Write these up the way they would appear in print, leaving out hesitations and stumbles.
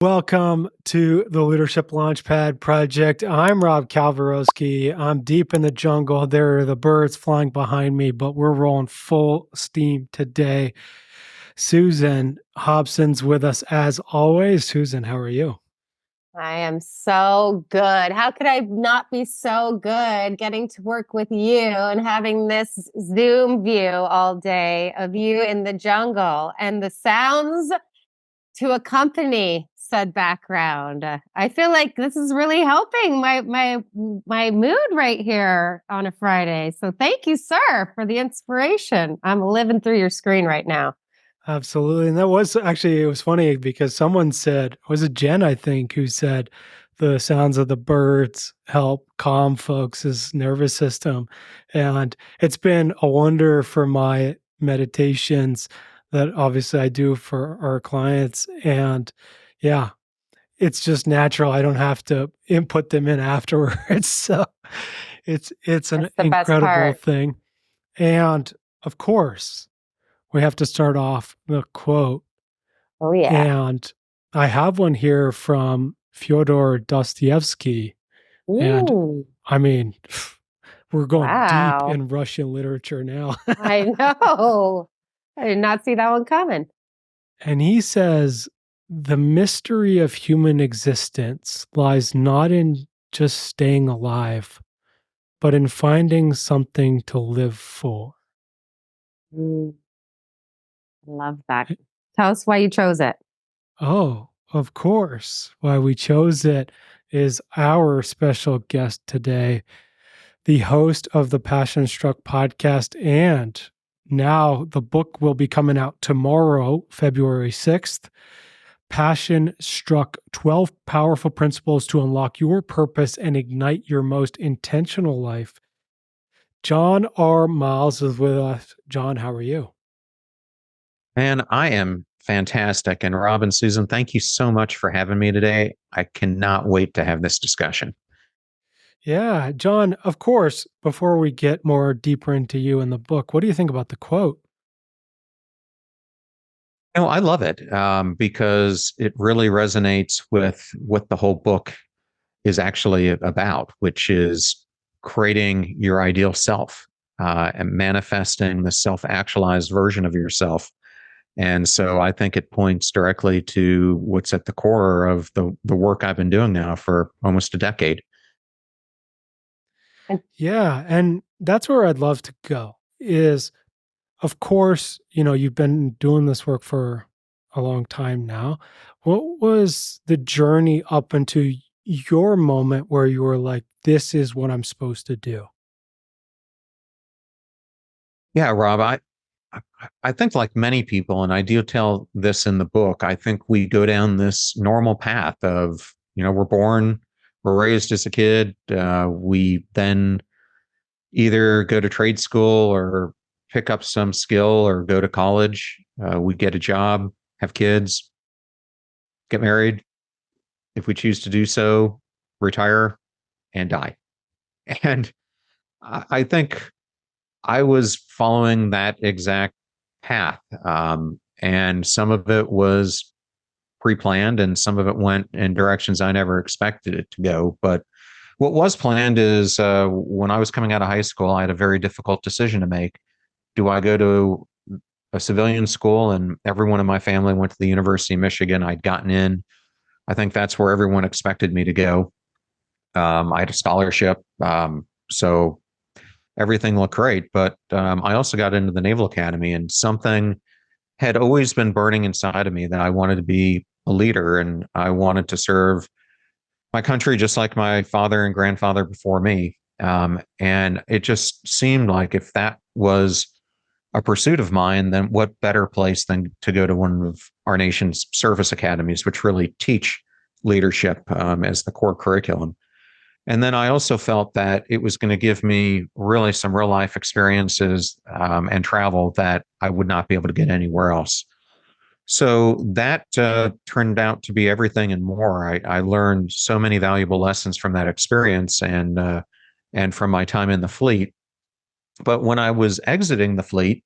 Welcome to the Leadership Launchpad Project. I'm Rob Kalwarowsky. I'm deep in the jungle. There are the birds flying behind me, but we're rolling full steam today. Susan Hobson's with us as always. Susan, how are you? I am so good. How could I not be so good getting to work with you and having this Zoom view all day of you in the jungle and the sounds to accompany said background? I feel like this is really helping my mood right here on a Friday. So thank you, sir, for the inspiration. I'm living through your screen right now. Absolutely. And that was actually, it was funny because someone said, was it Jen, I think, who said the sounds of the birds help calm folks' nervous system. And it's been a wonder for my meditations that obviously I do for our clients. And yeah, it's just natural. I don't have to input them in afterwards. So it's an That's the best incredible part. thing. And of course, we have to start off the quote. Oh, yeah. And I have one here from Fyodor Dostoevsky. And Ooh, I mean, we're going deep wow. in Russian literature now. I know. I did not see that one coming. And he says, the mystery of human existence lies not in just staying alive, but in finding something to live for. Mm, love that. Tell us why you chose it. Oh, of course. Why we chose it is our special guest today, the host of the Passion Struck podcast. And now the book will be coming out tomorrow, February 6th. Passion Struck 12 Powerful Principles to Unlock Your Purpose and Ignite Your Most Intentional Life. John R. Miles is with us. John, how are you? Man, I am fantastic. And Rob and Susan, thank you so much for having me today. I cannot wait to have this discussion. Yeah, John, of course, before we get more deeper into you in the book, what do you think about the quote? I love it because it really resonates with what the whole book is actually about, which is creating your ideal self and manifesting the self actualized version of yourself. And so I think it points directly to what's at the core of the work I've been doing now for almost a decade. Yeah, and that's where I'd love to go is, of course, you've been doing this work for a long time now. What was the journey up into your moment where you were like, this is what I'm supposed to do? Yeah, Rob, I think like many people, and I do tell this in the book, I think we go down this normal path of, we're born, we're raised as a kid, we then either go to trade school or pick up some skill or go to college, we get a job, have kids, get married, if we choose to do so, retire and die. And I think I was following that exact path. And some of it was pre-planned and some of it went in directions I never expected it to go. But what was planned is when I was coming out of high school, I had a very difficult decision to make. Do I go to a civilian school? And everyone in my family went to the University of Michigan. I'd gotten in. I think that's where everyone expected me to go. I had a scholarship. So everything looked great. But I also got into the Naval Academy, and something had always been burning inside of me that I wanted to be a leader and I wanted to serve my country just like my father and grandfather before me. And it just seemed like if that was a pursuit of mine, then what better place than to go to one of our nation's service academies, which really teach leadership as the core curriculum. And then I also felt that it was going to give me really some real life experiences and travel that I would not be able to get anywhere else. So that turned out to be everything and more. I learned so many valuable lessons from that experience and from my time in the fleet. But when I was exiting the fleet,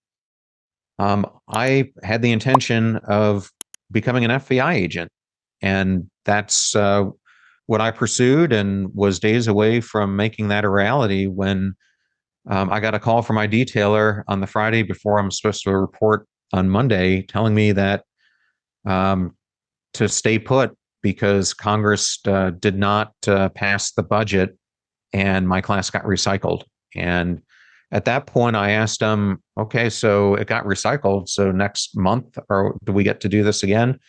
I had the intention of becoming an FBI agent. And that's what I pursued, and was days away from making that a reality when I got a call from my detailer on the Friday before I'm supposed to report on Monday, telling me that to stay put because Congress did not pass the budget and my class got recycled. And at that point, I asked him, okay, so it got recycled. So next month, or do we get to do this again?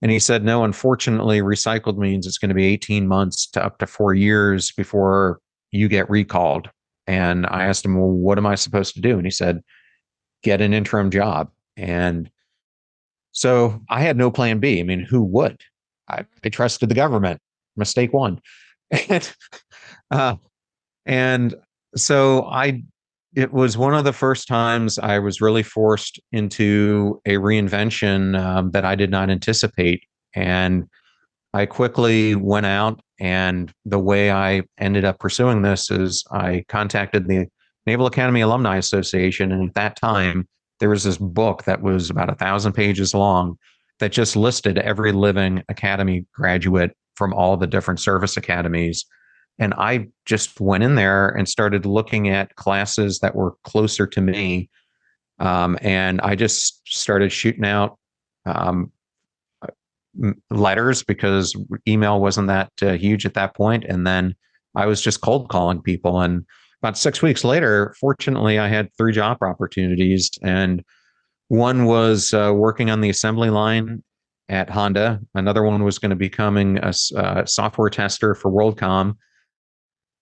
And he said, no, unfortunately, recycled means it's going to be 18 months to up to 4 years before you get recalled. And I asked him, well, what am I supposed to do? And he said, get an interim job. And so I had no plan B. I mean, who would? I trusted the government. Mistake one. And, uh, and so it was one of the first times I was really forced into a reinvention that I did not anticipate. And I quickly went out, and the way I ended up pursuing this is I contacted the Naval Academy Alumni Association. And at that time, there was this book that was about 1,000 pages long that just listed every living Academy graduate from all the different service academies. And I just went in there and started looking at classes that were closer to me. And I just started shooting out letters because email wasn't that huge at that point. And then I was just cold calling people. And about 6 weeks later, fortunately, I had 3 job opportunities. And one was working on the assembly line at Honda. Another one was going to be becoming a software tester for WorldCom.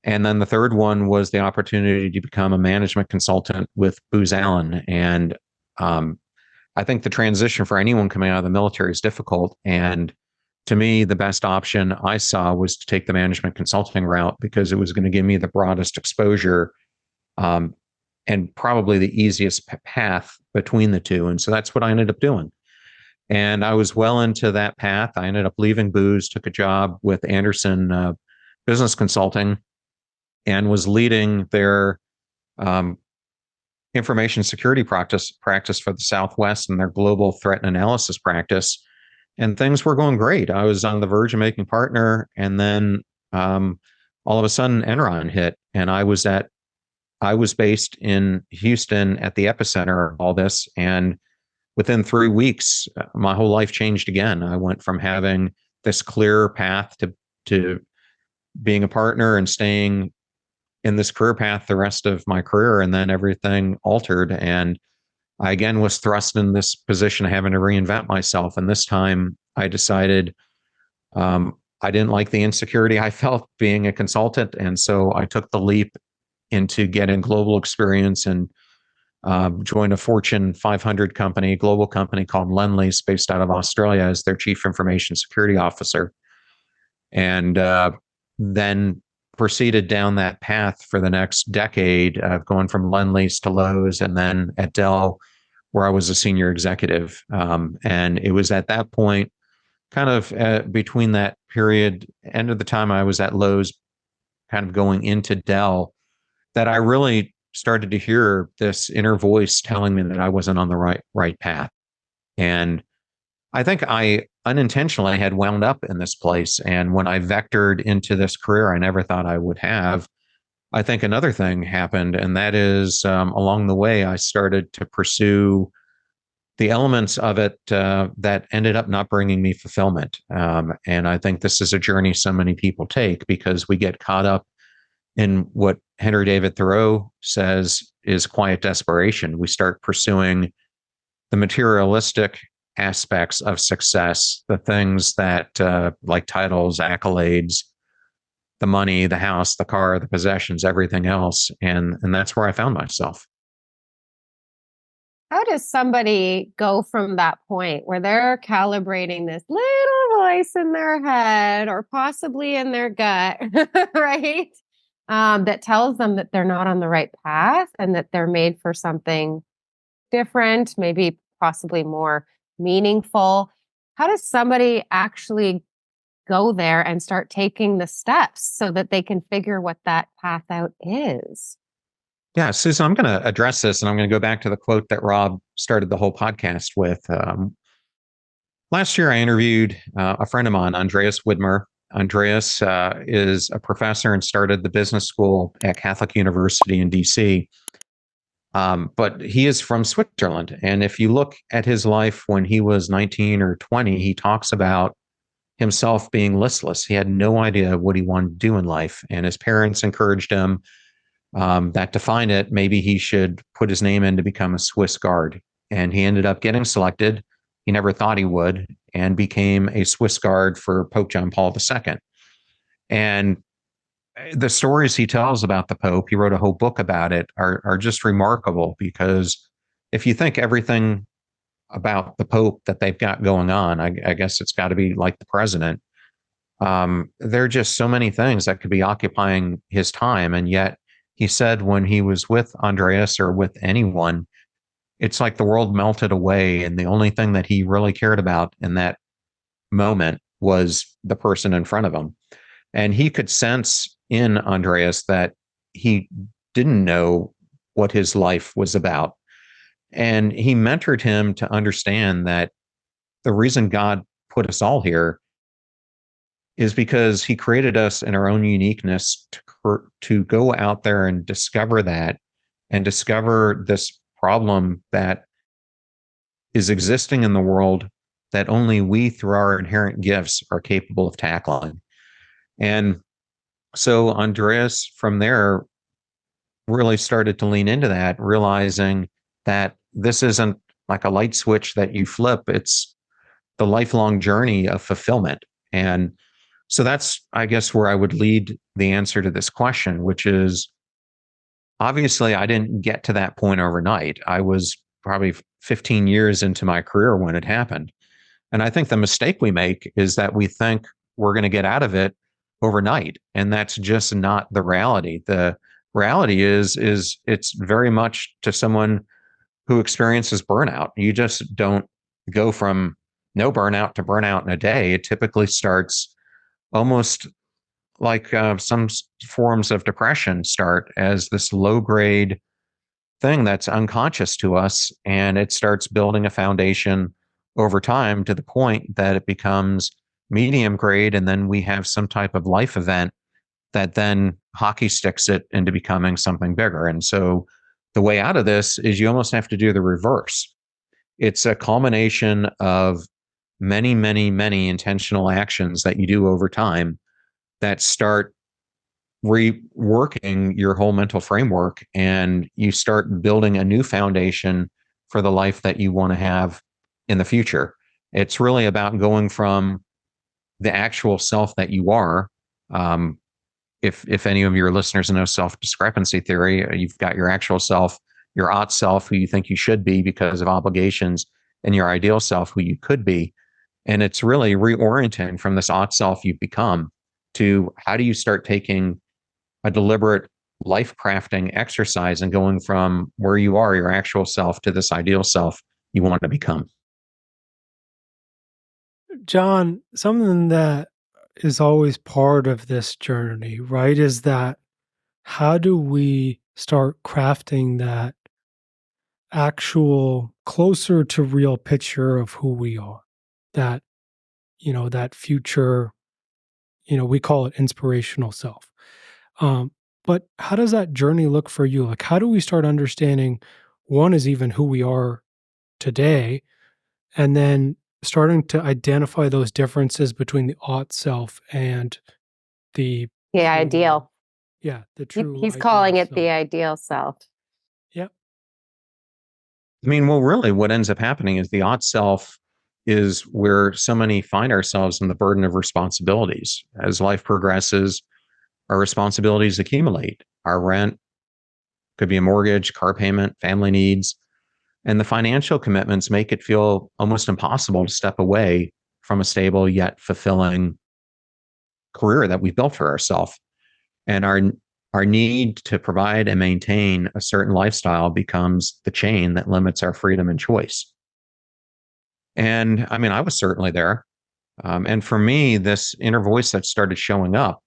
And then the third one was the opportunity to become a management consultant with Booz Allen. And I think the transition for anyone coming out of the military is difficult. And to me, the best option I saw was to take the management consulting route because it was going to give me the broadest exposure and probably the easiest path between the two. And so that's what I ended up doing. And I was well into that path. I ended up leaving Booz, took a job with Anderson Business Consulting, and was leading their information security practice for the Southwest and their global threat analysis practice. And things were going great. I was on the verge of making partner. And then all of a sudden Enron hit. And I was based in Houston at the epicenter of all this. And within 3 weeks, my whole life changed again. I went from having this clear path to being a partner and staying in this career path the rest of my career, and then everything altered. And I again was thrust in this position of having to reinvent myself. And this time I decided I didn't like the insecurity I felt being a consultant. And so I took the leap into getting global experience and joined a Fortune 500 company, global company called Lendlease, based out of Australia, as their chief information security officer. And then proceeded down that path for the next decade, going from Lendlease to Lowe's, and then at Dell, where I was a senior executive. And it was at that point, kind of between that period, end of the time I was at Lowe's, kind of going into Dell, that I really started to hear this inner voice telling me that I wasn't on the right path. And I think I unintentionally had wound up in this place. And when I vectored into this career I never thought I would have, I think another thing happened. And that is along the way, I started to pursue the elements of it that ended up not bringing me fulfillment. And I think this is a journey so many people take because we get caught up in what Henry David Thoreau says is quiet desperation. We start pursuing the materialistic aspects of success, the things that like titles, accolades, the money, the house, the car, the possessions, everything else. And that's where I found myself. How does somebody go from that point where they're calibrating this little voice in their head or possibly in their gut, right? That tells them that they're not on the right path and that they're made for something different, maybe possibly more meaningful. How does somebody actually go there and start taking the steps so that they can figure what that path out is? Yeah, Susan, I'm going to address this, and I'm going to go back to the quote that Rob started the whole podcast with. Last year, I interviewed a friend of mine, Andreas Widmer. Andreas is a professor and started the business school at Catholic University in DC. But he is from Switzerland. And if you look at his life when he was 19 or 20, he talks about himself being listless. He had no idea what he wanted to do in life. And his parents encouraged him that to find it, maybe he should put his name in to become a Swiss Guard. And he ended up getting selected. He never thought he would, and became a Swiss Guard for Pope John Paul II. And the stories he tells about the Pope, he wrote a whole book about it, are just remarkable, because if you think everything about the Pope that they've got going on, I guess it's got to be like the president. There are just so many things that could be occupying his time. And yet he said when he was with Andreas or with anyone, it's like the world melted away. And the only thing that he really cared about in that moment was the person in front of him. And he could sense in Andreas that he didn't know what his life was about. And he mentored him to understand that the reason God put us all here is because he created us in our own uniqueness to go out there and discover that, and discover this problem that is existing in the world that only we, through our inherent gifts, are capable of tackling. And so Andreas, from there, really started to lean into that, realizing that this isn't like a light switch that you flip. It's the lifelong journey of fulfillment. And so that's, I guess, where I would lead the answer to this question, which is, obviously, I didn't get to that point overnight. I was probably 15 years into my career when it happened. And I think the mistake we make is that we think we're going to get out of it overnight. And that's just not the reality. The reality is it's very much to someone who experiences burnout. You just don't go from no burnout to burnout in a day. It typically starts almost like some forms of depression start as this low grade thing that's unconscious to us. And it starts building a foundation over time to the point that it becomes medium grade. And then we have some type of life event that then hockey sticks it into becoming something bigger. And so the way out of this is you almost have to do the reverse. It's a culmination of many, many, many intentional actions that you do over time that start reworking your whole mental framework, and you start building a new foundation for the life that you want to have in the future. It's really about going from the actual self that you are. If any of your listeners know self-discrepancy theory, you've got your actual self, your ought self, who you think you should be because of obligations, and your ideal self, who you could be. And it's really reorienting from this ought self you've become to how do you start taking a deliberate life crafting exercise and going from where you are, your actual self, to this ideal self you want to become. John, something that is always part of this journey, right, is that how do we start crafting that actual closer to real picture of who we are? That, that future, we call it inspirational self. But how does that journey look for you? Like, how do we start understanding, one is even who we are today, and then starting to identify those differences between the ought self and the ideal. Yeah, the true. He's calling it the ideal self. Yep. I mean, well, really, what ends up happening is the ought self is where so many find ourselves in the burden of responsibilities. As life progresses, our responsibilities accumulate. Our rent could be a mortgage, car payment, family needs. And the financial commitments make it feel almost impossible to step away from a stable yet fulfilling career that we've built for ourselves. And our need to provide and maintain a certain lifestyle becomes the chain that limits our freedom and choice. And I mean, I was certainly there. And for me, this inner voice that started showing up,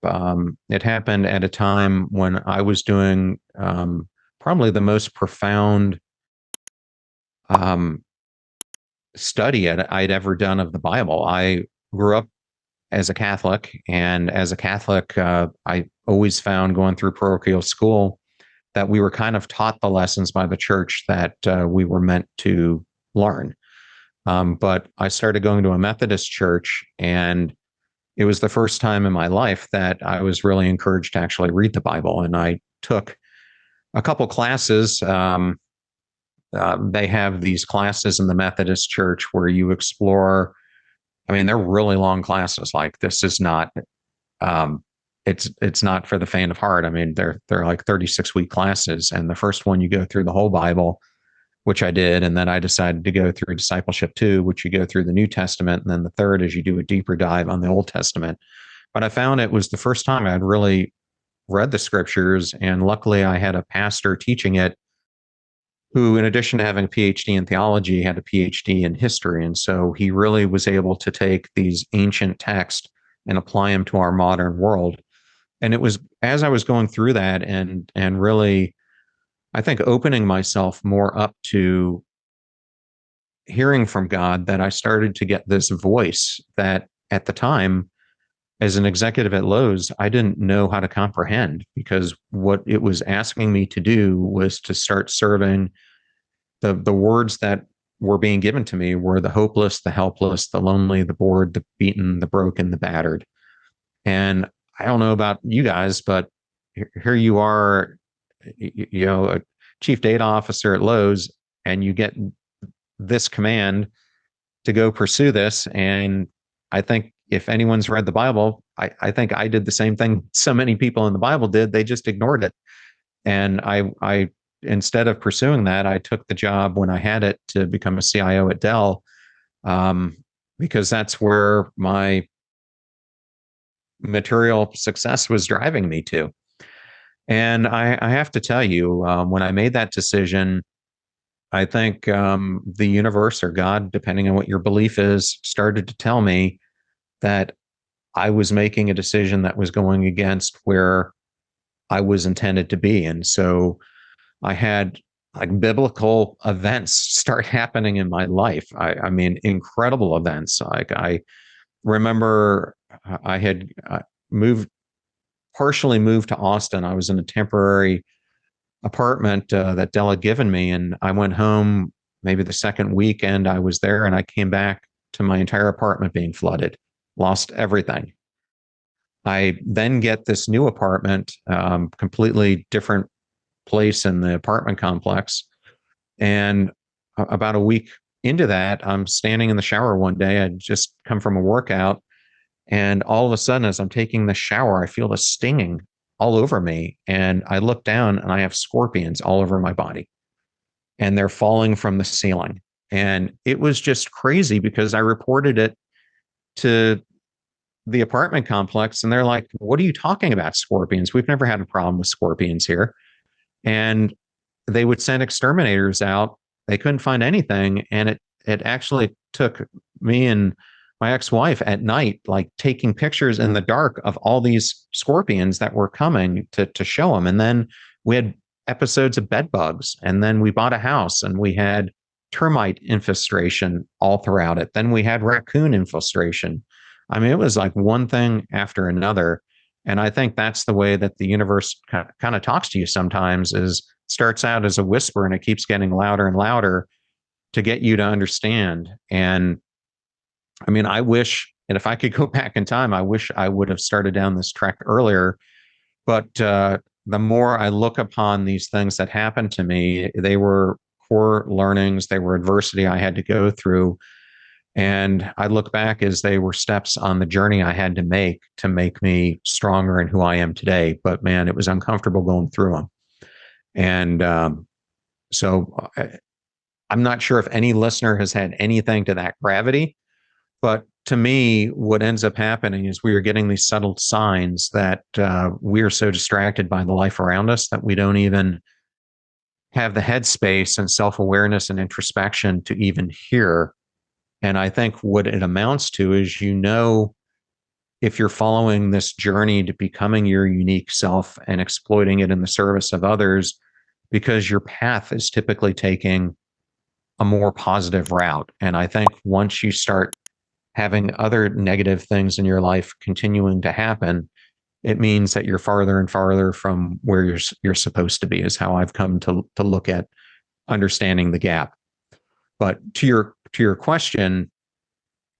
it happened at a time when I was doing probably the most profound study I'd ever done of the Bible. I grew up as a Catholic, and as a Catholic, I always found going through parochial school that we were kind of taught the lessons by the church that we were meant to learn. But I started going to a Methodist church, and it was the first time in my life that I was really encouraged to actually read the Bible. And I took a couple classes. They have these classes in the Methodist church where you explore. I mean, they're really long classes. Like, this is not. It's not for the faint of heart. I mean, they're like 36-week classes, and the first one you go through the whole Bible, which I did, and then I decided to go through discipleship 2, which you go through the New Testament, and then the third is you do a deeper dive on the Old Testament. But I found it was the first time I'd really read the scriptures, and luckily I had a pastor teaching it who, in addition to having a PhD in theology, had a PhD in history. And so he really was able to take these ancient texts and apply them to our modern world. And it was as I was going through that and really, I think, opening myself more up to hearing from God, that I started to get this voice that at the time, as an executive at Lowe's, I didn't know how to comprehend, because what it was asking me to do was to start serving the words that were being given to me were the hopeless, the helpless, the lonely, the bored, the beaten, the broken, the battered. And I don't know about you guys, but here you are, a chief data officer at Lowe's, and you get this command to go pursue this. And I think if anyone's read the Bible, I think I did the same thing so many people in the Bible did. They just ignored it. And I instead of pursuing that, I took the job when I had it to become a CIO at Dell, because that's where my material success was driving me to. And I have to tell you, when I made that decision, I think the universe or God, depending on what your belief is, started to tell me that I was making a decision that was going against where I was intended to be. And so I had like biblical events start happening in my life. I mean, incredible events. Like, I remember I had partially moved to Austin. I was in a temporary apartment that Dell had given me, and I went home maybe the second weekend I was there, and I came back to my entire apartment being flooded, lost everything. I then get this new apartment, completely different place in the apartment complex. And about a week into that, I'm standing in the shower one day. I'd just come from a workout. And all of a sudden, as I'm taking the shower, I feel the stinging all over me. And I look down and I have scorpions all over my body. And they're falling from the ceiling. And it was just crazy because I reported it to the apartment complex. And they're like, "What are you talking about, scorpions? We've never had a problem with scorpions here." And they would send exterminators out. They couldn't find anything. And it actually took me and my ex-wife at night, like taking pictures in the dark of all these scorpions that were coming to show them. And then we had episodes of bed bugs. And then we bought a house and we had termite infestation all throughout it. Then we had raccoon infestation. I mean, it was like one thing after another. And I think that's the way that the universe kind of talks to you sometimes, is starts out as a whisper and it keeps getting louder and louder to get you to understand. And I mean, I wish, and if I could go back in time, I wish I would have started down this track earlier. But the more I look upon these things that happened to me, they were core learnings, they were adversity I had to go through. And I look back as they were steps on the journey I had to make me stronger in who I am today. But man, it was uncomfortable going through them. And so I'm not sure if any listener has had anything to that gravity, but to me, what ends up happening is we are getting these subtle signs that we are so distracted by the life around us that we don't even have the headspace and self-awareness and introspection to even hear. And I think what it amounts to is, if you're following this journey to becoming your unique self and exploiting it in the service of others, because your path is typically taking a more positive route. And I think once you start having other negative things in your life continuing to happen, it means that you're farther and farther from where you're supposed to be, is how I've come to look at understanding the gap. But to your question,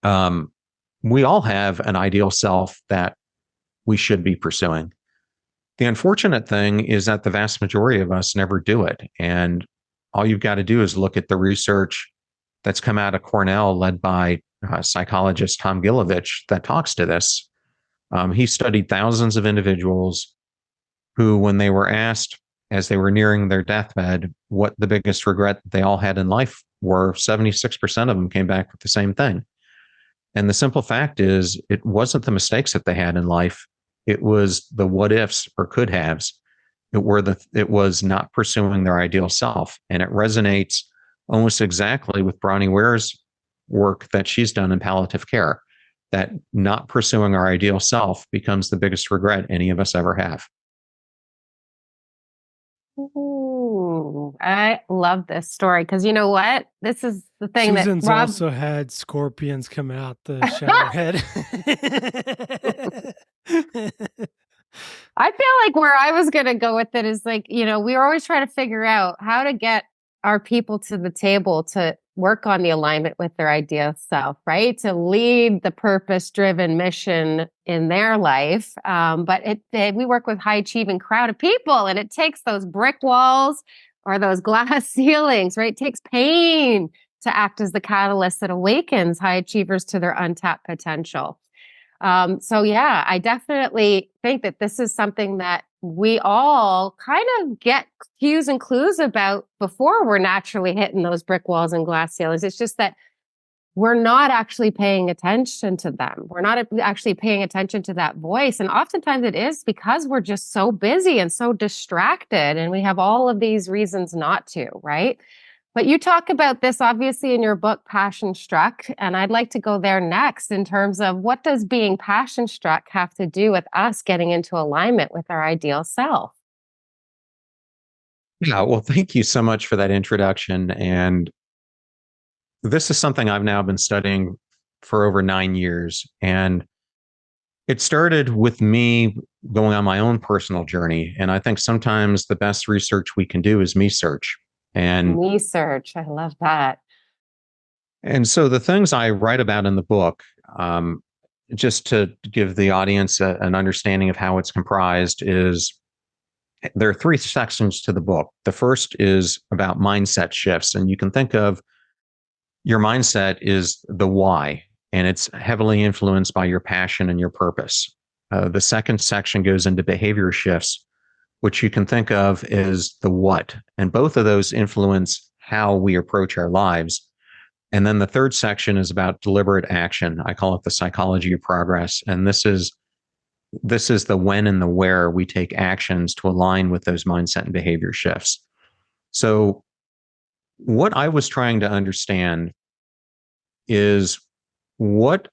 we all have an ideal self that we should be pursuing. The unfortunate thing is that the vast majority of us never do it. And all you've got to do is look at the research that's come out of Cornell, led by psychologist Tom Gilovich, that talks to this. He studied thousands of individuals who, when they were asked as they were nearing their deathbed what the biggest regret they all had in life were, 76% of them came back with the same thing. And the simple fact is, it wasn't the mistakes that they had in life. It was the what ifs or could haves. It was not pursuing their ideal self. And it resonates almost exactly with Bronnie Ware's work that she's done in palliative care, that not pursuing our ideal self becomes the biggest regret any of us ever have. Ooh, I love this story because you know what? This is the thing Susan's that Rob also had scorpions coming out the shower head. I feel like where I was going to go with it is like, we were always trying to figure out how to get our people to the table to work on the alignment with their ideal self, right? To lead the purpose-driven mission in their life. But we work with high-achieving crowd of people, and it takes those brick walls or those glass ceilings, right? It takes pain to act as the catalyst that awakens high achievers to their untapped potential. So yeah, I definitely think that this is something that we all kind of get cues and clues about before we're naturally hitting those brick walls and glass ceilings. It's just that we're not actually paying attention to them. We're not actually paying attention to that voice. And oftentimes it is because we're just so busy and so distracted, and we have all of these reasons not to, right? But you talk about this obviously in your book, Passion Struck, and I'd like to go there next in terms of what does being passion struck have to do with us getting into alignment with our ideal self? Yeah, well, thank you so much for that introduction. And this is something I've now been studying for over 9 years. And it started with me going on my own personal journey. And I think sometimes the best research we can do is me search. And Research, I love that. And so the things I write about in the book, just to give the audience an understanding of how it's comprised, is there are 3 sections to the book. The first is about mindset shifts. And you can think of your mindset is the why, and it's heavily influenced by your passion and your purpose. The second section goes into behavior shifts, which you can think of as the what. And both of those influence how we approach our lives. And then the third section is about deliberate action. I call it the psychology of progress. And this is the when and the where we take actions to align with those mindset and behavior shifts. So what I was trying to understand is what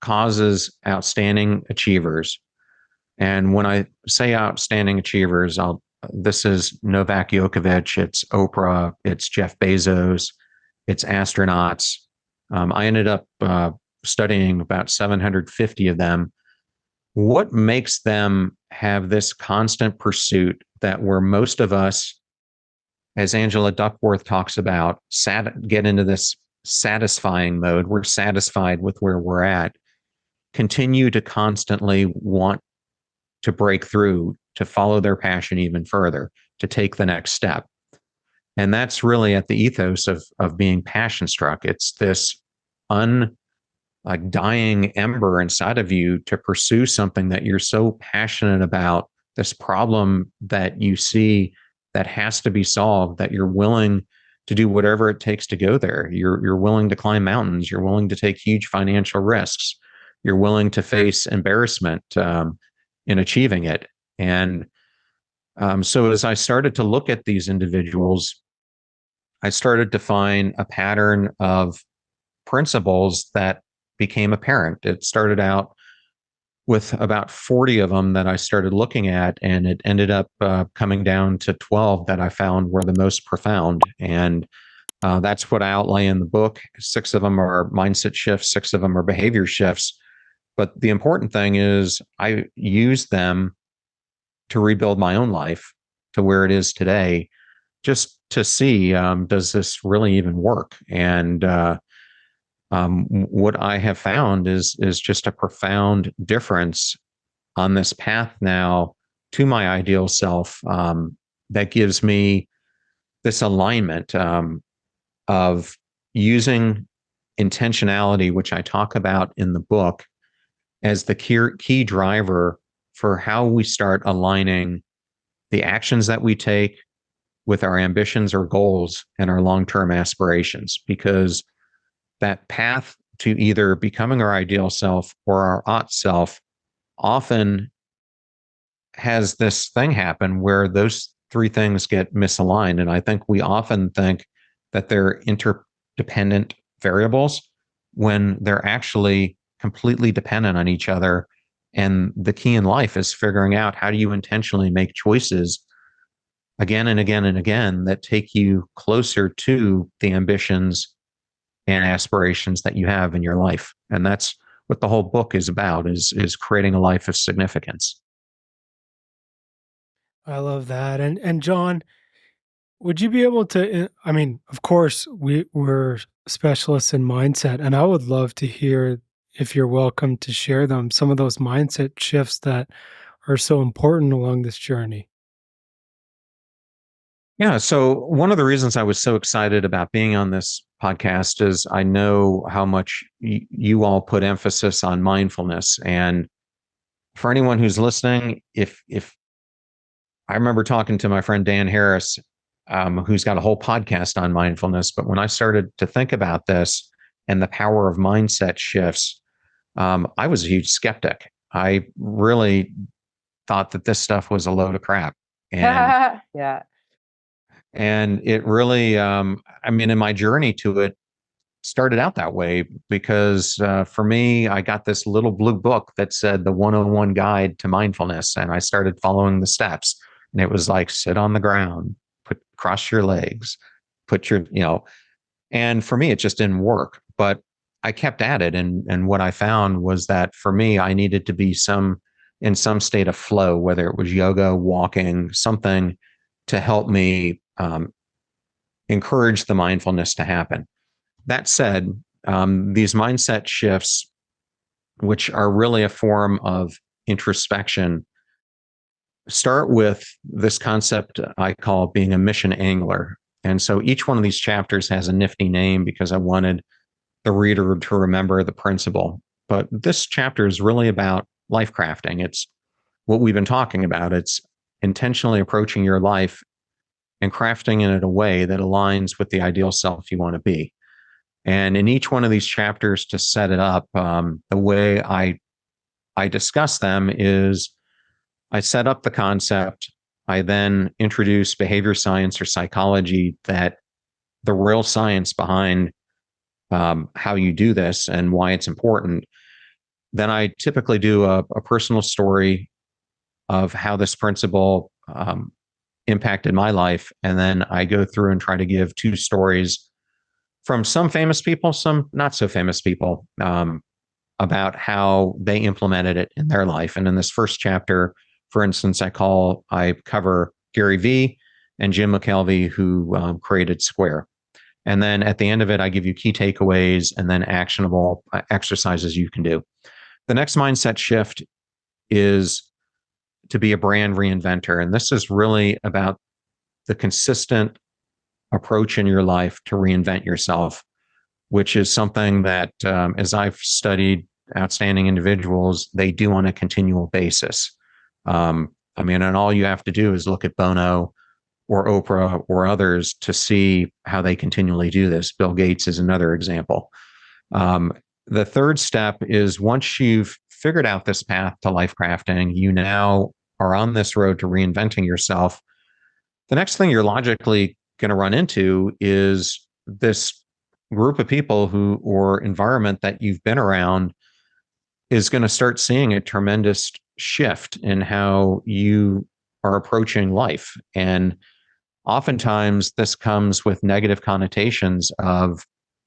causes outstanding achievers. And when I say outstanding achievers, this is Novak Djokovic, it's Oprah, it's Jeff Bezos, it's astronauts. I ended up studying about 750 of them. What makes them have this constant pursuit that where most of us, as Angela Duckworth talks about, get into this satisfying mode? We're satisfied with where we're at, continue to constantly want to break through, to follow their passion even further, to take the next step. And that's really at the ethos of being passion struck. It's this dying ember inside of you to pursue something that you're so passionate about, this problem that you see that has to be solved, that you're willing to do whatever it takes to go there. You're willing to climb mountains. You're willing to take huge financial risks. You're willing to face embarrassment in achieving it. And so as I started to look at these individuals, I started to find a pattern of principles that became apparent. It started out with about 40 of them that I started looking at, and it ended up coming down to 12 that I found were the most profound. And That's what I outlay in the book. 6 of them are mindset shifts, 6 of them are behavior shifts. But the important thing is I use them to rebuild my own life to where it is today, just to see, does this really even work? And what I have found is just a profound difference on this path now to my ideal self, that gives me this alignment, of using intentionality, which I talk about in the book, as the key driver for how we start aligning the actions that we take with our ambitions or goals and our long-term aspirations. Because that path to either becoming our ideal self or our ought self often has this thing happen where those 3 things get misaligned. And I think we often think that they're interdependent variables when they're actually completely dependent on each other. And the key in life is figuring out, how do you intentionally make choices again and again and again that take you closer to the ambitions and aspirations that you have in your life. And that's what the whole book is about, is creating a life of significance. I love that. And John, would you be able to, I mean, of course, we're specialists in mindset, and I would love to hear, if you're welcome to share them, some of those mindset shifts that are so important along this journey. Yeah. So one of the reasons I was so excited about being on this podcast is I know how much you all put emphasis on mindfulness. And for anyone who's listening, if I remember talking to my friend Dan Harris, who's got a whole podcast on mindfulness, but when I started to think about this and the power of mindset shifts, I was a huge skeptic. I really thought that this stuff was a load of crap. And Yeah. And it really, I mean, in my journey to it, started out that way because for me, I got this little blue book that said the 101 guide to mindfulness. And I started following the steps. And it was like, sit on the ground, cross your legs, put your, and for me, it just didn't work. But I kept at it. And what I found was that for me, I needed to be in some state of flow, whether it was yoga, walking, something to help me encourage the mindfulness to happen. That said, these mindset shifts, which are really a form of introspection, start with this concept I call being a mission angler. And so each one of these chapters has a nifty name because I wanted the reader to remember the principle. But this chapter is really about life crafting. It's what we've been talking about. It's intentionally approaching your life and crafting it in a way that aligns with the ideal self you want to be. And in each one of these chapters, to set it up, the way I discuss them is I set up the concept. I then introduce behavior science or psychology, that the real science behind how you do this and why it's important. Then I typically do a personal story of how this principle impacted my life. And then I go through and try to give 2 stories from some famous people, some not so famous people, about how they implemented it in their life. And in this first chapter, for instance, I cover Gary Vee and Jim McKelvey, who created Square. And then at the end of it, I give you key takeaways and then actionable exercises you can do. The next mindset shift is to be a brand reinventor. And this is really about the consistent approach in your life to reinvent yourself, which is something that, as I've studied outstanding individuals, they do on a continual basis. And all you have to do is look at Bono or Oprah or others to see how they continually do this. Bill Gates is another example. The third step is, once you've figured out this path to life crafting, you now are on this road to reinventing yourself. The next thing you're logically going to run into is this group of people or environment that you've been around is going to start seeing a tremendous shift in how you are approaching life. And oftentimes this comes with negative connotations of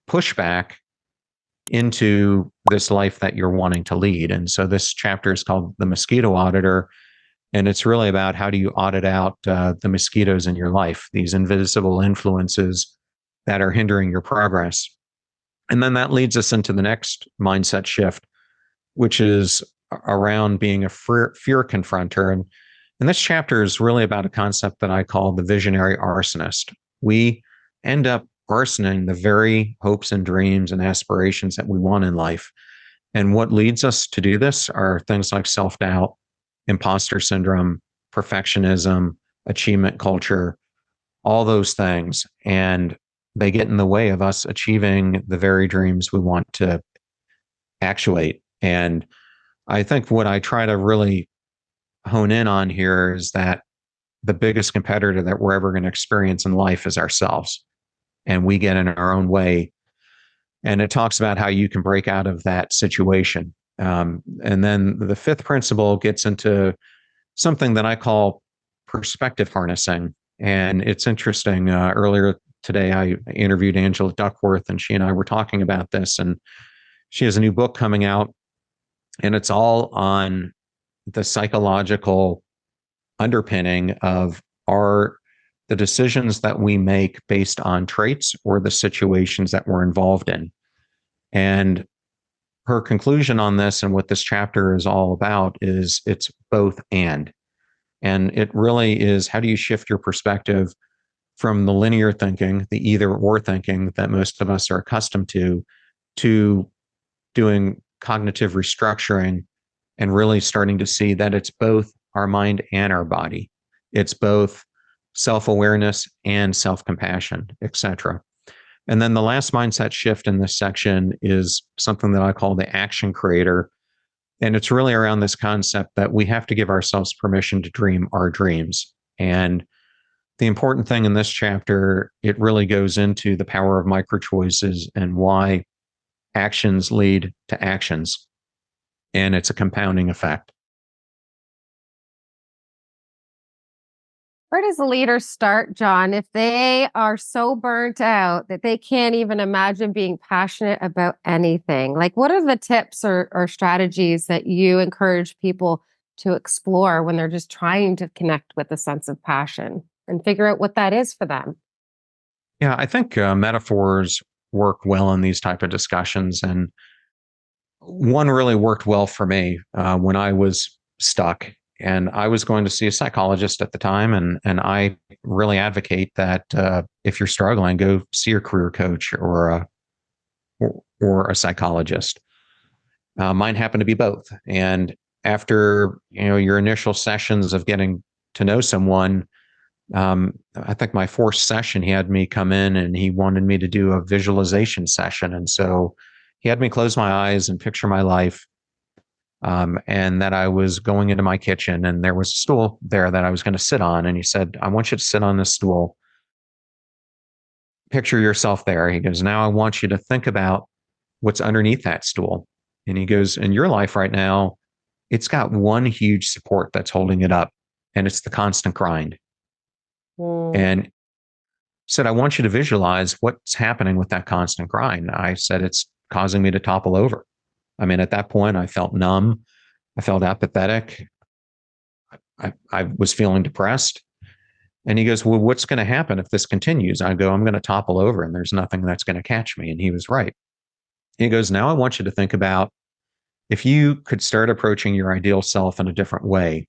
pushback into this life that you're wanting to lead. And so this chapter is called The Mosquito Auditor. And it's really about how do you audit out the mosquitoes in your life, these invisible influences that are hindering your progress. And then that leads us into the next mindset shift, which is around being a fear confronter. And this chapter is really about a concept that I call the visionary arsonist. We end up arsoning the very hopes and dreams and aspirations that we want in life. And what leads us to do this are things like self-doubt, imposter syndrome, perfectionism, achievement culture, all those things. And they get in the way of us achieving the very dreams we want to actuate. And I think what I try to really hone in on here is that the biggest competitor that we're ever going to experience in life is ourselves. And we get in our own way. And it talks about how you can break out of that situation. And then the fifth principle gets into something that I call perspective harnessing. And it's interesting. Earlier today, I interviewed Angela Duckworth, and she and I were talking about this. And she has a new book coming out, and it's all on the psychological underpinning of the decisions that we make based on traits or the situations that we're involved in. And her conclusion on this and what this chapter is all about is it's both and. And it really is, how do you shift your perspective from the linear thinking, the either or thinking that most of us are accustomed to doing cognitive restructuring and really starting to see that it's both our mind and our body. It's both self-awareness and self-compassion, etc. And then the last mindset shift in this section is something that I call the action creator. And it's really around this concept that we have to give ourselves permission to dream our dreams. And the important thing in this chapter, it really goes into the power of micro choices and why actions lead to actions. And it's a compounding effect. Where does a leader start, John, if they are so burnt out that they can't even imagine being passionate about anything? Like, what are the tips or strategies that you encourage people to explore when they're just trying to connect with a sense of passion and figure out what that is for them? Yeah, I think metaphors work well in these type of discussions. And one really worked well for me when I was stuck. And I was going to see a psychologist at the time. And I really advocate that if you're struggling, go see your career coach or a psychologist. Mine happened to be both. And after your initial sessions of getting to know someone, I think my fourth session, he had me come in and he wanted me to do a visualization session. And so he had me close my eyes and picture my life. And that I was going into my kitchen and there was a stool there that I was going to sit on. And he said, I want you to sit on this stool. Picture yourself there. He goes, now I want you to think about what's underneath that stool. And he goes, in your life right now, it's got one huge support that's holding it up, and it's the constant grind. And he said, I want you to visualize what's happening with that constant grind. I said, it's causing me to topple over. I mean, at that point, I felt numb. I felt apathetic. I was feeling depressed. And he goes, well, what's going to happen if this continues? I go, I'm going to topple over and there's nothing that's going to catch me. And he was right. He goes, now I want you to think about if you could start approaching your ideal self in a different way.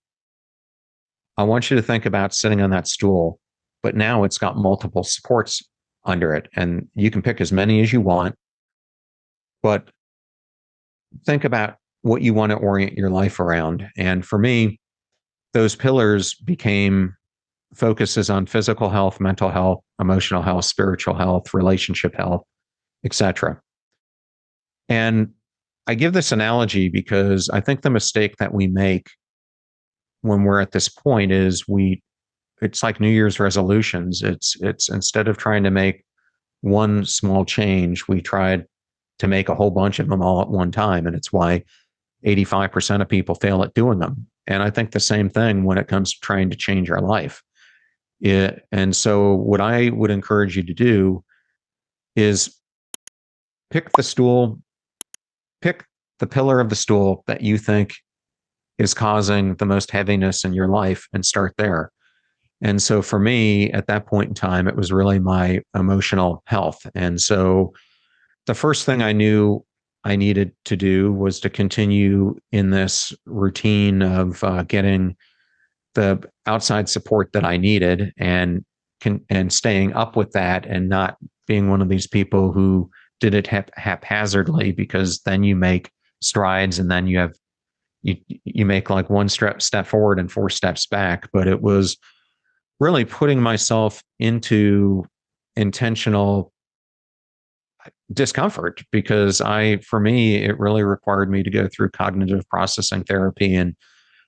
I want you to think about sitting on that stool, but now it's got multiple supports under it. And you can pick as many as you want, but think about what you want to orient your life around. And for me, those pillars became focuses on physical health, mental health, emotional health, spiritual health, relationship health, etc. And I give this analogy because I think the mistake that we make when we're at this point is it's like New Year's resolutions. It's instead of trying to make one small change, we tried to make a whole bunch of them all at one time. And it's why 85% of people fail at doing them. And I think the same thing when it comes to trying to change our life. And so what I would encourage you to do is pick the pillar of the stool that you think is causing the most heaviness in your life and start there. And so for me, at that point in time, it was really my emotional health. And so the first thing I knew I needed to do was to continue in this routine of getting the outside support that I needed and staying up with that and not being one of these people who did it haphazardly, because then you make strides and then you make like one step forward and 4 steps back. But it was really putting myself into intentional discomfort, because for me, it really required me to go through cognitive processing therapy and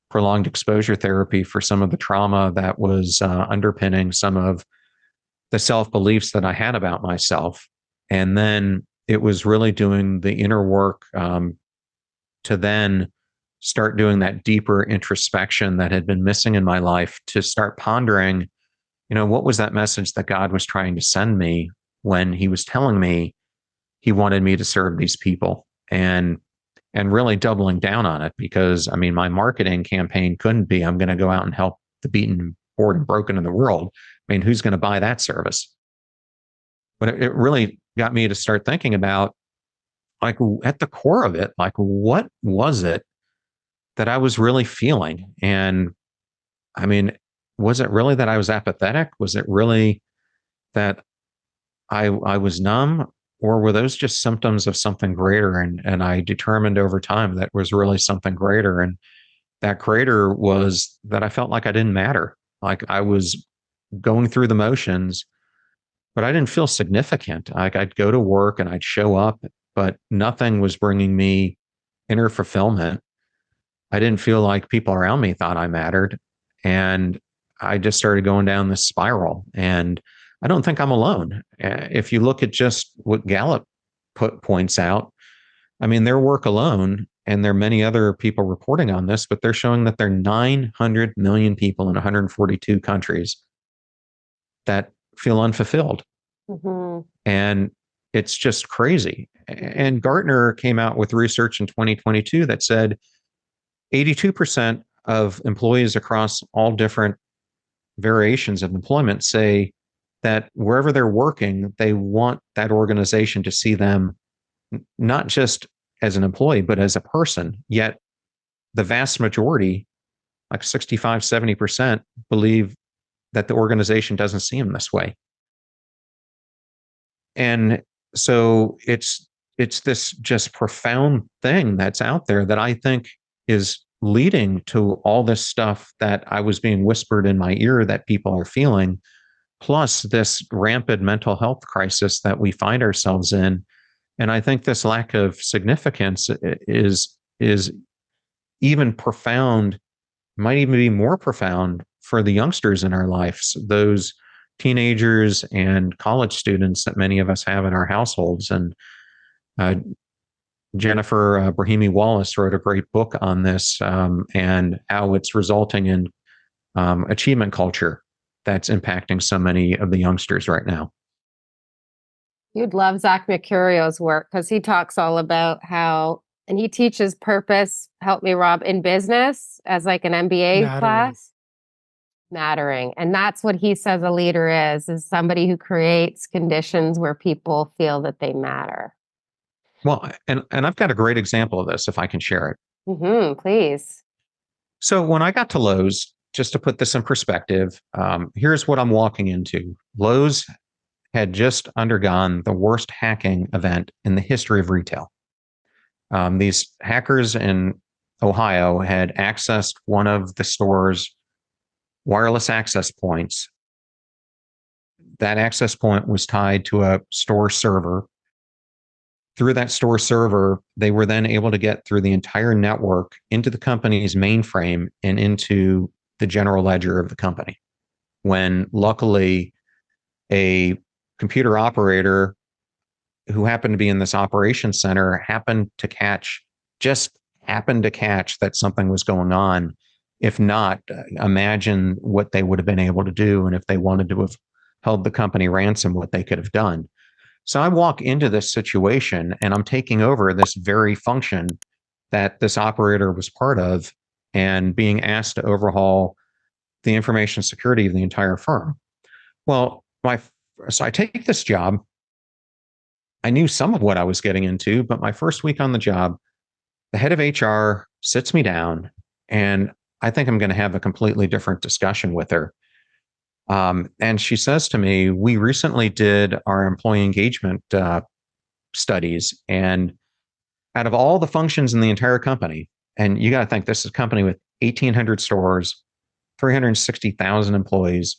prolonged exposure therapy for some of the trauma that was underpinning some of the self-beliefs that I had about myself. And then it was really doing the inner work to then start doing that deeper introspection that had been missing in my life, to start pondering, what was that message that God was trying to send me when he was telling me he wanted me to serve these people, and really doubling down on it. Because my marketing campaign couldn't be, I'm going to go out and help the beaten, bored, and broken in the world. Who's going to buy that service? But it really got me to start thinking about, like, at the core of it, like, what was it that I was really feeling? And was it really that I was apathetic? Was it really that I was numb? Or were those just symptoms of something greater? And I determined over time that was really something greater. And that greater was that I felt like I didn't matter. Like I was going through the motions, but I didn't feel significant. Like I'd go to work and I'd show up, but nothing was bringing me inner fulfillment. I didn't feel like people around me thought I mattered. And I just started going down this spiral. And I don't think I'm alone. If you look at just what Gallup points out, their work alone, and there are many other people reporting on this, but they're showing that there are 900 million people in 142 countries that feel unfulfilled. Mm-hmm. And it's just crazy. And Gartner came out with research in 2022 that said 82% of employees across all different variations of employment say that wherever they're working, they want that organization to see them not just as an employee, but as a person. Yet the vast majority, like 65, 70%, believe that the organization doesn't see them this way. And so it's this just profound thing that's out there that I think is leading to all this stuff that I was being whispered in my ear that people are feeling, plus this rampant mental health crisis that we find ourselves in. And I think this lack of significance is even profound, might even be more profound for the youngsters in our lives, those teenagers and college students that many of us have in our households. And Jennifer Brahimi Wallace wrote a great book on this, and how it's resulting in achievement culture that's impacting so many of the youngsters right now. You'd love Zach Mercurio's work, because he talks all about how, and he teaches purpose, help me, Rob, in business as like an MBA class. Mattering. And that's what he says a leader is somebody who creates conditions where people feel that they matter. Well, and I've got a great example of this, if I can share it. Mm-hmm, please. So when I got to Lowe's, just to put this in perspective, here's what I'm walking into. Lowe's had just undergone the worst hacking event in the history of retail. These hackers in Ohio had accessed one of the store's wireless access points. That access point was tied to a store server. Through that store server, they were then able to get through the entire network into the company's mainframe and into the general ledger of the company. When luckily a computer operator who happened to be in this operations center happened to catch that something was going on If not, imagine what they would have been able to do. And if they wanted to have held the company ransom, what they could have done. So I walk into this situation and I'm taking over this very function that this operator was part of and being asked to overhaul the information security of the entire firm. Well, so I take this job. I knew some of what I was getting into, but my first week on the job, the head of HR sits me down, and I think I'm going to have a completely different discussion with her. And she says to me, we recently did our employee engagement studies, and out of all the functions in the entire company, and you got to think this is a company with 1,800 stores, 360,000 employees,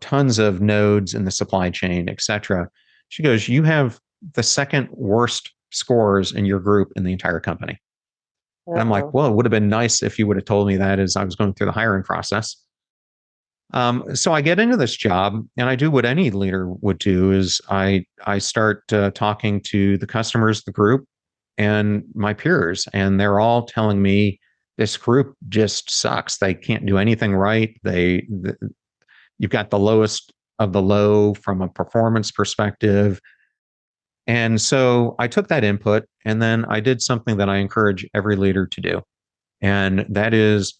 tons of nodes in the supply chain, et cetera. She goes, you have the second worst scores in your group in the entire company. And I'm like, well, it would have been nice if you would have told me that as I was going through the hiring process. So I get into this job and I do what any leader would do is I start talking to the customers, the group, and my peers. And they're all telling me this group just sucks. They can't do anything right. You've got the lowest of the low from a performance perspective. And so I took that input and then I did something that I encourage every leader to do. And that is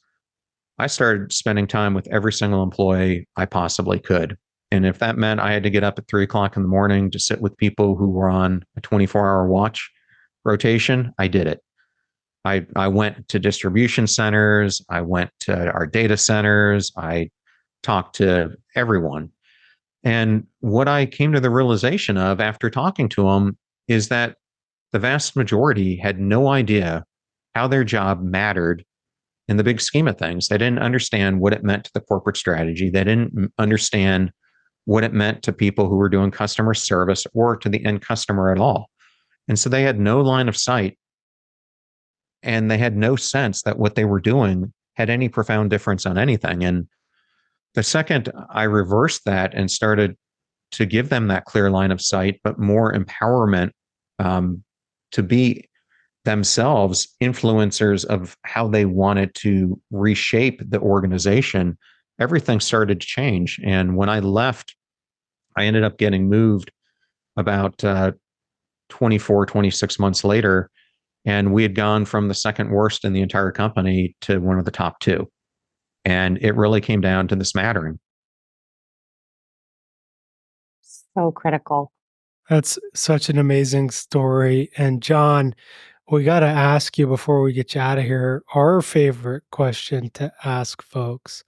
I started spending time with every single employee I possibly could. And if that meant I had to get up at 3 o'clock in the morning to sit with people who were on a 24-hour watch rotation, I did it. I went to distribution centers. I went to our data centers. I talked to everyone. And what I came to the realization of after talking to them is that the vast majority had no idea how their job mattered in the big scheme of things. They didn't understand what it meant to the corporate strategy. They didn't understand what it meant to people who were doing customer service or to the end customer at all. And so they had no line of sight and they had no sense that what they were doing had any profound difference on anything. And the second I reversed that and started to give them that clear line of sight, but more empowerment to be themselves influencers of how they wanted to reshape the organization, everything started to change. And when I left, I ended up getting moved about 24, 26 months later. And we had gone from the second worst in the entire company to one of the top two. And it really came down to this mattering. So critical. That's such an amazing story. And John, we got to ask you before we get you out of here, our favorite question to ask folks.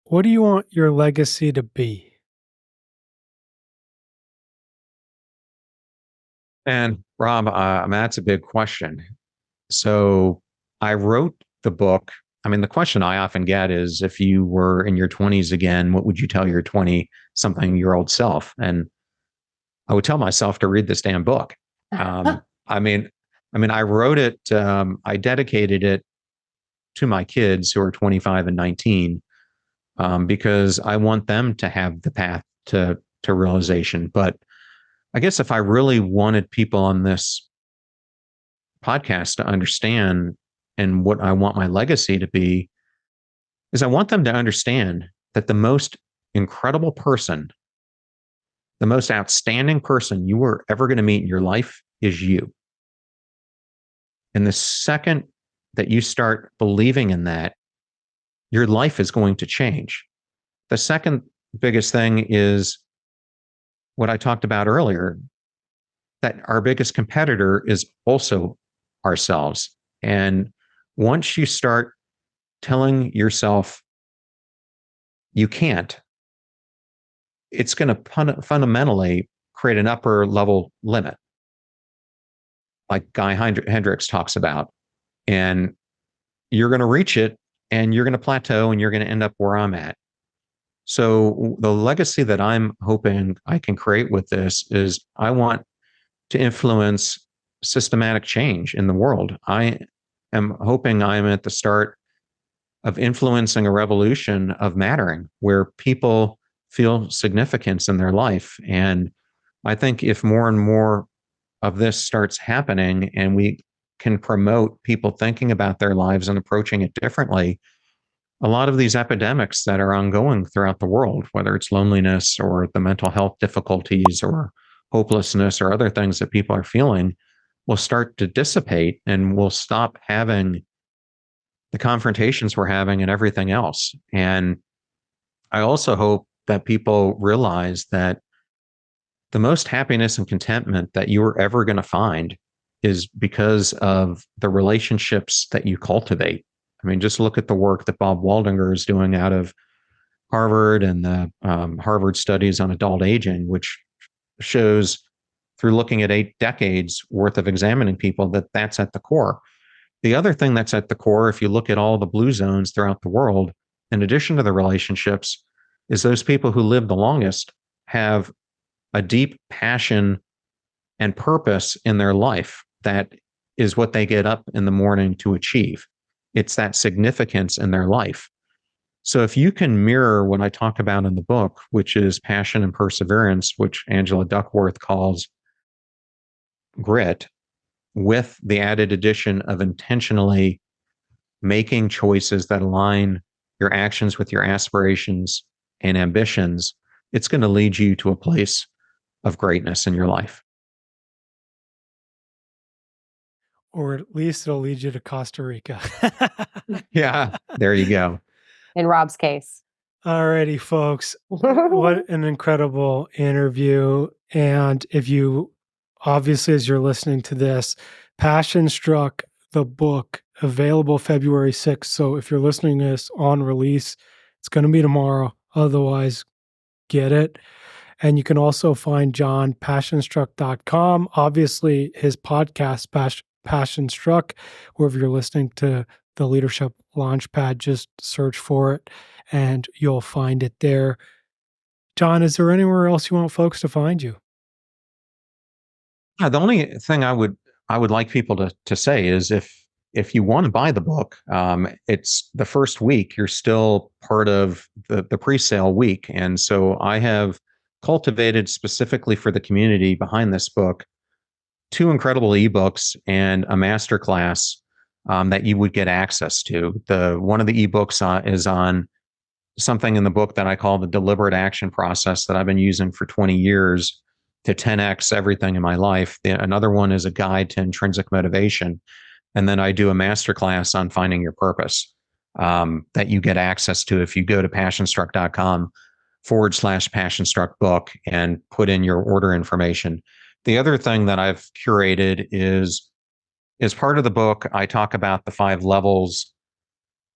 What do you want your legacy to be? And Rob, that's a big question. So I wrote the book. I mean, the question I often get is if you were in your 20s again, what would you tell your 20-something-year-old self? And I would tell myself to read this damn book. I mean, I wrote it, I dedicated it to my kids who are 25 and 19, because I want them to have the path to realization. But I guess if I really wanted people on this podcast to understand and what I want my legacy to be, is I want them to understand that the most incredible person, the most outstanding person you were ever going to meet in your life is you. And the second that you start believing in that, your life is going to change. The second biggest thing is what I talked about earlier, that our biggest competitor is also ourselves. And once you start telling yourself you can't, it's going to fundamentally create an upper level limit, like Guy Hendricks talks about. And you're going to reach it and you're going to plateau and you're going to end up where I'm at. So the legacy that I'm hoping I can create with this is I want to influence systematic change in the world. I am hoping I'm at the start of influencing a revolution of mattering where people feel significance in their life. And I think if more and more of this starts happening and we can promote people thinking about their lives and approaching it differently, a lot of these epidemics that are ongoing throughout the world, whether it's loneliness or the mental health difficulties or hopelessness or other things that people are feeling, will start to dissipate, and we'll stop having the confrontations we're having and everything else. And I also hope that people realize that the most happiness and contentment that you are ever going to find is because of the relationships that you cultivate. I mean, just look at the work that Bob Waldinger is doing out of Harvard and the Harvard studies on adult aging, which shows through looking at 8 decades worth of examining people that that's at the core. The other thing that's at the core, if you look at all the blue zones throughout the world, in addition to the relationships, is those people who live the longest have a deep passion and purpose in their life that is what they get up in the morning to achieve. It's that significance in their life. So if you can mirror what I talk about in the book, which is passion and perseverance, which Angela Duckworth calls grit, with the added addition of intentionally making choices that align your actions with your aspirations and ambitions, it's going to lead you to a place of greatness in your life. Or at least it'll lead you to Costa Rica. Yeah, there you go. In Rob's case. Alrighty, folks. What an incredible interview. And if you, obviously, as you're listening to this, Passion Struck, the book, available February 6th. So if you're listening to this on release, it's going to be tomorrow. Otherwise, get it. And you can also find John, passionstruck.com. Obviously, his podcast, Passion Struck, wherever you're listening to the Leadership Launchpad, just search for it and you'll find it there. John, is there anywhere else you want folks to find you? Yeah, the only thing I would like people to say is if you want to buy the book, it's the first week, you're still part of the pre-sale week. And so I have cultivated specifically for the community behind this book 2 incredible ebooks and a masterclass that you would get access to. One of the ebooks is on something in the book that I call the deliberate action process that I've been using for 20 years to 10x everything in my life. Another one is a guide to intrinsic motivation. And then I do a masterclass on finding your purpose that you get access to if you go to passionstruck.com/passionstruck book and put in your order information. The other thing that I've curated is part of the book, I talk about the 5 levels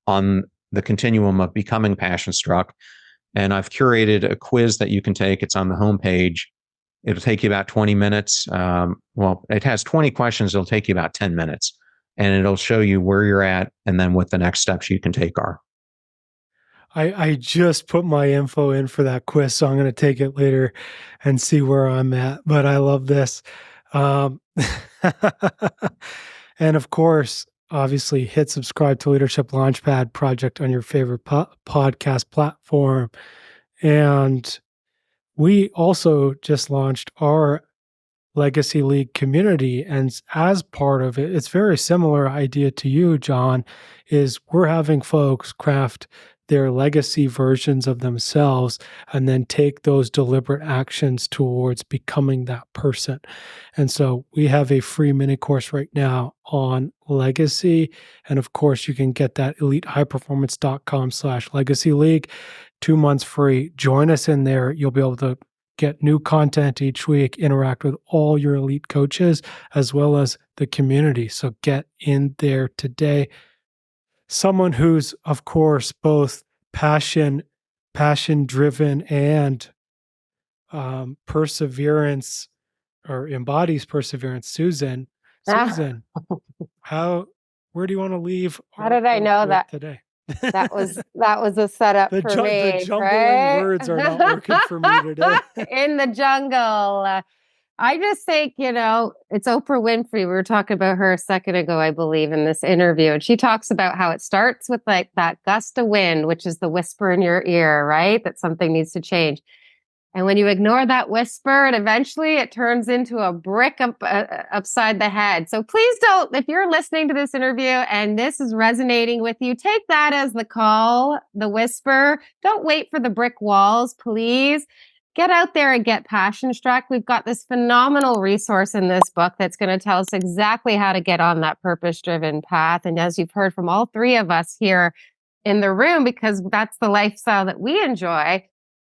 on the continuum of becoming passion struck. And I've curated a quiz that you can take. It's on the homepage. It'll take you about 20 minutes. Well, it has 20 questions. It'll take you about 10 minutes. And it'll show you where you're at and then what the next steps you can take are. I just put my info in for that quiz, so I'm going to take it later and see where I'm at. But I love this. And of course, obviously, hit subscribe to Leadership Launchpad Project on your favorite podcast platform. And we also just launched our Legacy League community. And as part of it, it's very similar idea to you, John, is we're having folks craft their legacy versions of themselves and then take those deliberate actions towards becoming that person. And so we have a free mini course right now on legacy. And of course, you can get that elitehighperformance.com/legacy league, 2 months free. Join us in there. You'll be able to get new content each week, interact with all your elite coaches, as well as the community. So get in there today. Someone who's, of course, both passion-driven and perseverance, or embodies perseverance. Susan, where do you want to leave? How did I know that today? That was a setup for me. The jumbling right? words are not working for me today. In the jungle. I just think, it's Oprah Winfrey. We were talking about her a second ago, I believe, in this interview. And she talks about how it starts with like that gust of wind, which is the whisper in your ear, right? That something needs to change. And when you ignore that whisper, and eventually it turns into a brick upside the head. So please don't, if you're listening to this interview and this is resonating with you, take that as the call, the whisper. Don't wait for the brick walls, please. Get out there and get passion struck. We've got this phenomenal resource in this book that's going to tell us exactly how to get on that purpose-driven path. And as you've heard from all three of us here in the room, because that's the lifestyle that we enjoy,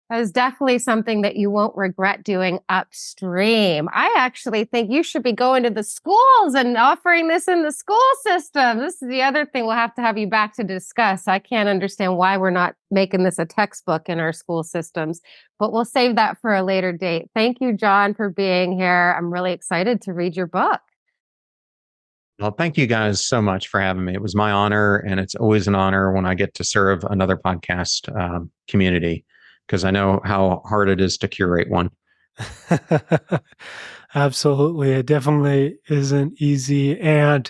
that is definitely something that you won't regret doing upstream. I actually think you should be going to the schools and offering this in the school system. This is the other thing we'll have to have you back to discuss. I can't understand why we're not making this a textbook in our school systems, but we'll save that for a later date. Thank you, John, for being here. I'm really excited to read your book. Well, thank you guys so much for having me. It was my honor, and it's always an honor when I get to serve another podcast community, because I know how hard it is to curate one. Absolutely. It definitely isn't easy. And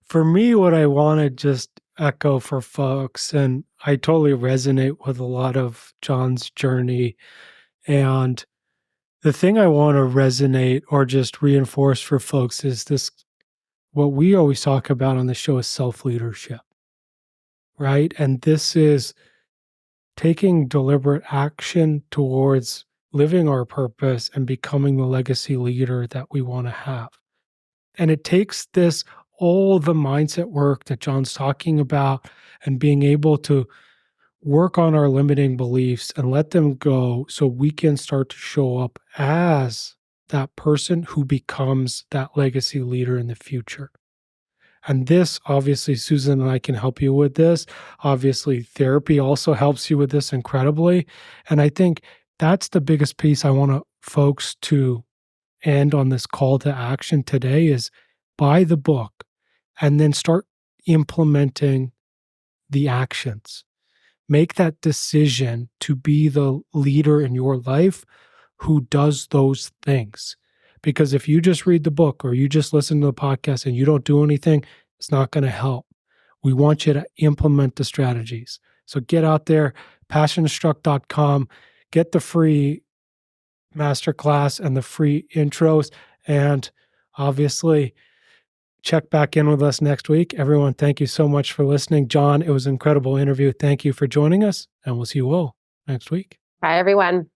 for me, what I want to just echo for folks, and I totally resonate with a lot of John's journey. And the thing I want to resonate or just reinforce for folks is this, what we always talk about on the show is self-leadership, right? And this is taking deliberate action towards living our purpose and becoming the legacy leader that we want to have. And it takes this, all the mindset work that John's talking about, and being able to work on our limiting beliefs and let them go so we can start to show up as that person who becomes that legacy leader in the future. And this, obviously, Susan and I can help you with this. Obviously, therapy also helps you with this incredibly. And I think that's the biggest piece I want folks to end on this call to action today is buy the book and then start implementing the actions. Make that decision to be the leader in your life who does those things. Because if you just read the book or you just listen to the podcast and you don't do anything, it's not going to help. We want you to implement the strategies. So get out there, passionstruck.com, get the free masterclass and the free intros. And obviously, check back in with us next week. Everyone, thank you so much for listening. John, it was an incredible interview. Thank you for joining us, and we'll see you all next week. Bye, everyone.